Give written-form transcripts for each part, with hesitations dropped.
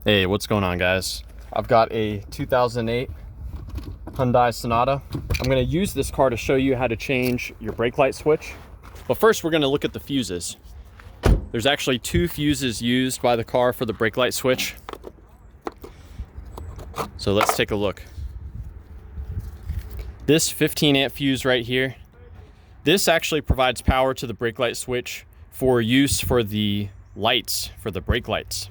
Hey, what's going on, guys? I've got a 2008 Hyundai Sonata. I'm going to use this car to show you how to change your brake light switch. But first, we're going to look at the fuses. There's actually two fuses used by the car for the brake light switch. So let's take a look. This 15 amp fuse right here, this actually provides power to the brake light switch for use for the lights, for the brake lights.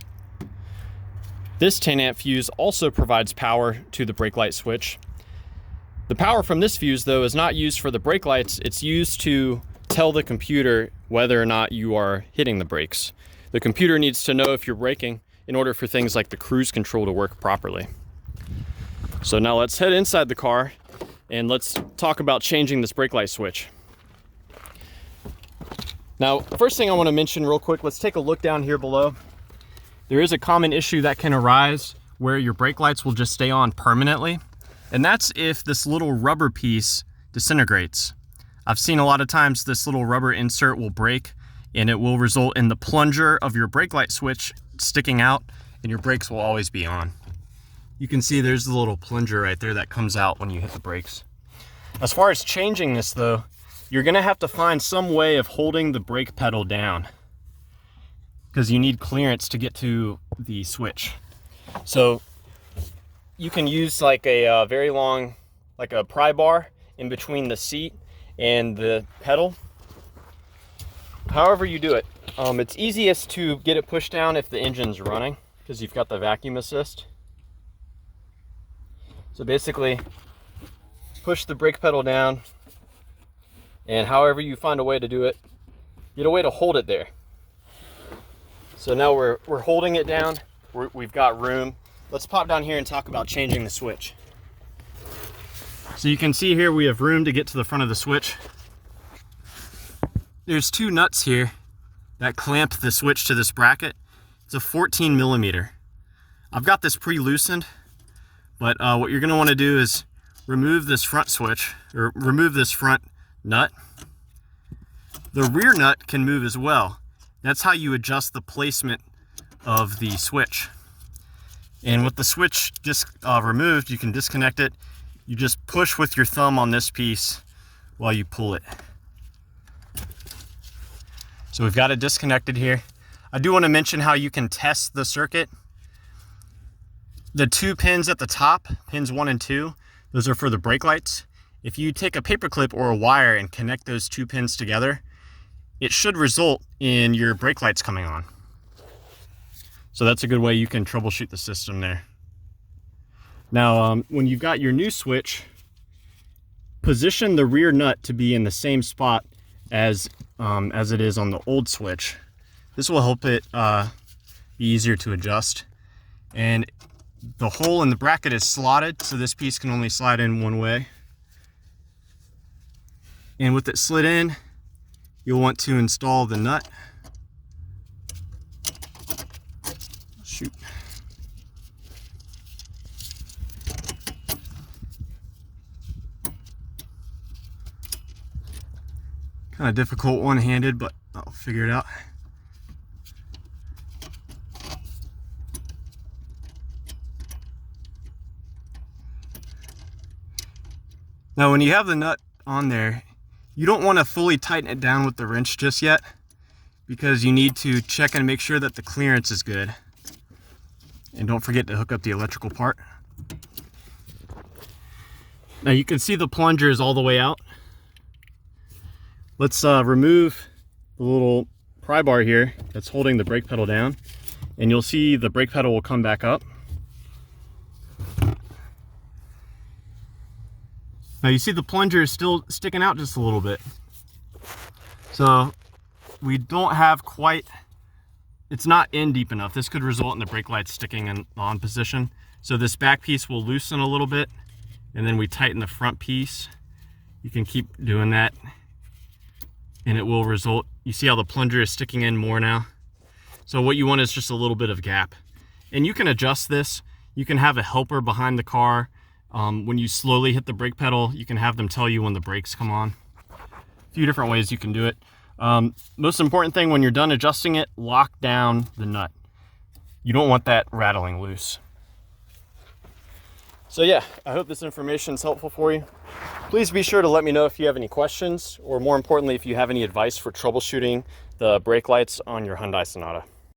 This 10 amp fuse also provides power to the brake light switch. The power from this fuse, though, is not used for the brake lights. It's used to tell the computer whether or not you are hitting the brakes. The computer needs to know if you're braking in order for things like the cruise control to work properly. So now let's head inside the car and let's talk about changing this brake light switch. Now, first thing I want to mention real quick, let's take a look down here below. There is a common issue that can arise where your brake lights will just stay on permanently, and that's if this little rubber piece disintegrates. I've seen a lot of times this little rubber insert will break and it will result in the plunger of your brake light switch sticking out and your brakes will always be on. You can see there's the little plunger right there that comes out when you hit the brakes. As far as changing this though, you're gonna have to find some way of holding the brake pedal down, because you need clearance to get to the switch. So you can use like a very long, like a pry bar in between the seat and the pedal. However you do it, it's easiest to get it pushed down if the engine's running, because you've got the vacuum assist. So basically, push the brake pedal down, and however you find a way to do it, get a way to hold it there. So now we're holding it down, we've got room. Let's pop down here and talk about changing the switch. So you can see here we have room to get to the front of the switch. There's two nuts here that clamp the switch to this bracket. It's a 14 millimeter. I've got this pre-loosened, but what you're gonna wanna do is remove this front switch, or remove this front nut. The rear nut can move as well. That's how you adjust the placement of the switch. And with the switch removed, you can disconnect it. You just push with your thumb on this piece while you pull it. So we've got it disconnected here. I do want to mention how you can test the circuit. The two pins at the top, pins 1 and 2, those are for the brake lights. If you take a paper clip or a wire and connect those two pins together, it should result in your brake lights coming on. So that's a good way you can troubleshoot the system there. Now, when you've got your new switch, position the rear nut to be in the same spot as it is on the old switch. This will help it be easier to adjust. And the hole in the bracket is slotted, so this piece can only slide in one way. And with it slid in, you'll want to install the nut. Shoot. Kind of difficult one-handed, but I'll figure it out. Now, when you have the nut on there, you don't want to fully tighten it down with the wrench just yet, because you need to check and make sure that the clearance is good. And don't forget to hook up the electrical part. Now you can see the plunger is all the way out. Let's remove the little pry bar here that's holding the brake pedal down, and you'll see the brake pedal will come back up. Now you see the plunger is still sticking out just a little bit. So we don't have quite, it's not in deep enough. This could result in the brake lights sticking in on position. So this back piece will loosen a little bit, and then we tighten the front piece. You can keep doing that, and it will result, you see how the plunger is sticking in more now? So what you want is just a little bit of gap. And you can adjust this. You can have a helper behind the car. When you slowly hit the brake pedal, you can have them tell you when the brakes come on. A few different ways you can do it. Most important thing, when you're done adjusting it, lock down the nut. you don't want that rattling loose. So yeah, I hope this information is helpful for you. Please be sure to let me know if you have any questions, or more importantly, if you have any advice for troubleshooting the brake lights on your Hyundai Sonata.